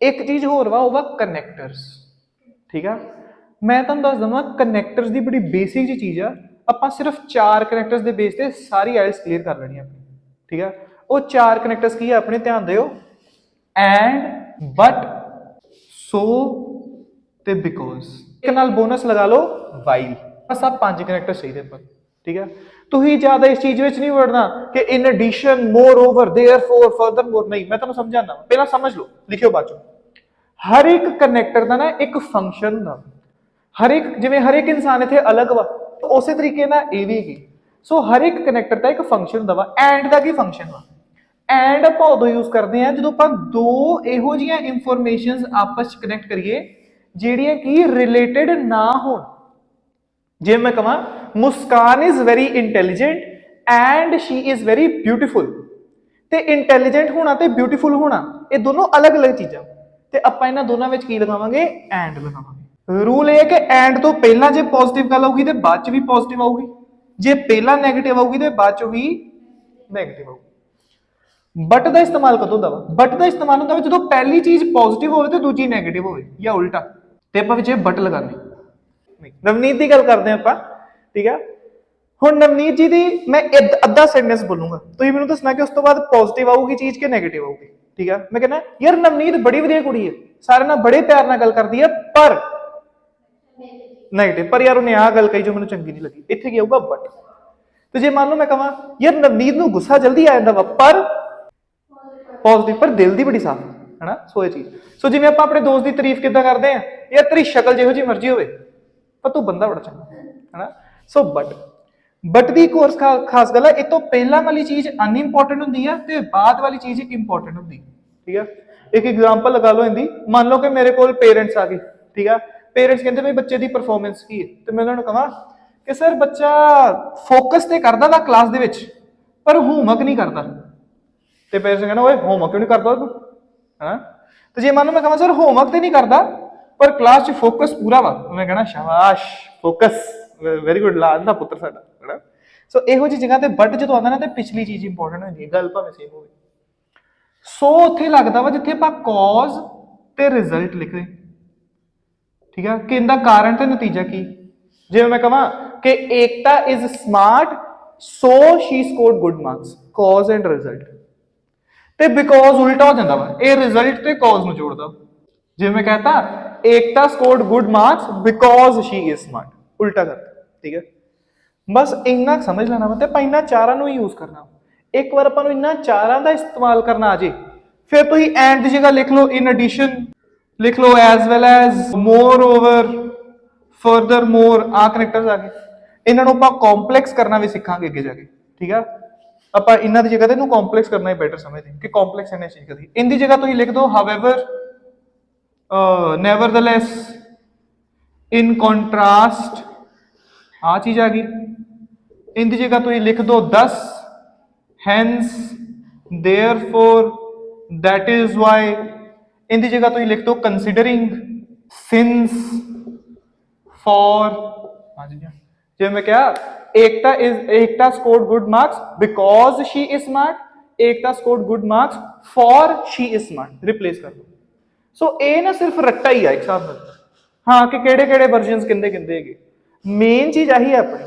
एक चीज होर वा वो कनैक्टर्स। ठीक है, मैं तुहानूं दस देवां कनैक्टर्स की बड़ी बेसिक जी चीज़ आ। ਆਪਾਂ सिर्फ 4 कनैक्टर्स के बेस से सारी आइल्स क्लीयर कर लेनी अपनी। ठीक है, वो 4 कनैक्टर्स की है अपने ध्यान दिओ, एंड, बट, सो ते बिकॉज। एक नाल बोनस लगा लो वाइल। बस आप 5 कनैक्टर चाहिए पर। ठीक है, तुसीं ज़्यादा इस चीज़ में नहीं वड़ना कि in addition, moreover, therefore, furthermore, नहीं। मैं तुहानूं समझाना, पहला समझ लो, लिखियो बाद चों। हर एक कनैक्टर का ना एक फंक्शन हुंदा, हर एक जिवें हर एक इंसान इत्थे अलग वा, उस तरीके ना ये भी है। सो हर एक कनैक्टर का एक फंक्शन हुंदा वा। एंड का की फंक्शन वा? एंड ਆਪਾਂ ਉਦੋਂ यूज करते हैं ਜਦੋਂ ਆਪਾਂ दो ਇਹੋ ਜਿਹੀਆਂ ਇਨਫੋਰਮੇਸ਼ਨਸ आपस ਚ ਕਨੈਕਟ ਕਰੀਏ ਜਿਹੜੀਆਂ ਕਿ ਰਿਲੇਟਡ ਨਾ ਹੋਣ। ਜੇ ਮੈਂ ਕਹਾਂ Muskaan is very intelligent and she is very beautiful, ਤੇ ਇੰਟੈਲੀਜੈਂਟ ਹੋਣਾ ਤੇ ਬਿਊਟੀਫੁਲ ਹੋਣਾ ਇਹ ਦੋਨੋਂ ਅਲੱਗ-ਅਲੱਗ ਚੀਜ਼ਾਂ, ਤੇ ਆਪਾਂ ਇਹਨਾਂ ਦੋਨਾਂ ਵਿੱਚ ਕੀ ਲਗਾਵਾਂਗੇ? ਐਂਡ ਲਗਾਵਾਂਗੇ। रूल है कि एंड तो पहला जो पॉजिटिव गल आऊगी तो बाद च भी पॉजिटिव आऊगी, जे पहला नैगेटिव आऊगी तो बाद च भी नैगेटिव आऊगी। बट का इस्तेमाल कदों होंदा वा? बट का इस्तेमाल होंदा वा जदों पहली चीज पॉजिटिव होवे ते दूजी नैगेटिव होवे, या उल्टा, ते आपां विच बट लगाने। नवनीत की गल करते हैं आपां। ठीक है, हुण नवनीत जी दी मैं अद्धा सेंटेंस बोलूंगा, तुसीं मैनूं दसना कि उस तो बाद पॉजिटिव आऊगी चीज कि नैगेटिव आऊगी। ठीक है, मैं कहना यार नवनीत बड़ी वधिया कुड़ी है, सारे नाल बड़े प्यार नाल गल करदी है, पर नेगेटिव, पर यार उन्हें आ गल कही जो मैंने चंगी नहीं लगी, इत्थे की आऊगा बट। तो जे मान लो मैं कहां यार नवनीत नूं गुस्सा जल्दी आ जांदा वा, पर पॉजिटिव, पर दिल दी बड़ी साफ है ना। सो ये चीज, सो जिवें आपां अपने दोस्त की तारीफ किदां करदे हैं, यार तेरी शक्ल जिहो जी मर्जी होवे पर तू बंदा बड़ा चंगा है ना। सो बट दी एक होर खास गल है, इस तो पहला वाली चीज अनइंपोर्टेंट हुंदी है ते बाद वाली चीज इंपोर्टेंट हुंदी। ठीक है, एक एग्जांपल लगा लो इनदी। मान लो कि मेरे को पेरेंट्स आ गए। ठीक है, पेरेंट्स कहते भाई बच्चे की परफॉर्मेंस की है, तो मैं उन्होंने कहा कि सर बच्चा फोकस तो करता था क्लास दे विच, पर होमवर्क नहीं करता। तो पेरेंट्स कहना ओए होमवर्क क्यों नहीं करता तू, है ना। तो जे मान लो मैं कहा सर होमवर्क तो नहीं करता पर क्लास च फोकस पूरा वा, तो मैं कहना शाबाश, फोकस, वेरी गुड, लाल दा पुत्र साडा, है ना। सो इहो जी जगह ते बट जो आंदा ना ते पिछली चीज इंपोर्टेंट होंदी है, गल भावें सेम होवे। सो उत्थे लगदा वा जिथे आपां कॉज ते रिजल्ट लिखदे। ठीक है, कि इनका कारण ते नतीजा की। जे मैं कहां कि Ekta is smart so she scored good marks, cause and result, ते बिकॉज उल्टा हो जाता वा, ये रिजल्ट ते कॉज नूं जोड़दा। जे मैं कहता Ekta scored good marks because she is smart, उल्टा करता। ठीक है, बस इन्ना समझ लेना वा, ते आपां इन्हां चारां नूं यूज करना। एक बार आपां नूं इन्हां चारां दा इस्तेमाल करना आ जे, फिर तुसीं एंड दी जगह लिख लो इन एडिशन, लिख लो as well as, moreover, furthermore, आ कनैक्टर्स आ गए। इन्हां नूं आपां कॉम्पलैक्स करना भी सीखांगे अगे जाके। ठीक है, आपां इन्हां दी जगह ते इहनूं कॉम्पलैक्स करना ही बेटर समझदे कि कॉम्पलैक्स इन्हें चीज करदी। इनदी जगह तुसीं लिख दो हावेवर, नेवरदलेस, इन कॉन्ट्रास्ट, आ चीज आ गई। इनकी जगह तुसीं लिख दो thus, hence, therefore, that is why. इनकी जगह तुसीं लिख दो कंसीडरिंग, सिंस, फॉर। हाँ जी, जो मैं क्या, Ekta scored good marks because she is smart, Ekta scored good marks for she is smart, replace कर दो। सो ये ना सिर्फ रट्टा ही है एक हिसाब से। हाँ, कि केड़े वर्जन किंदे किंदे है, मेन चीज यही है अपनी,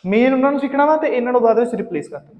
मेन उन्होंने सीखना वा, तो इन्होंने बाद रिप्लेस कर देना।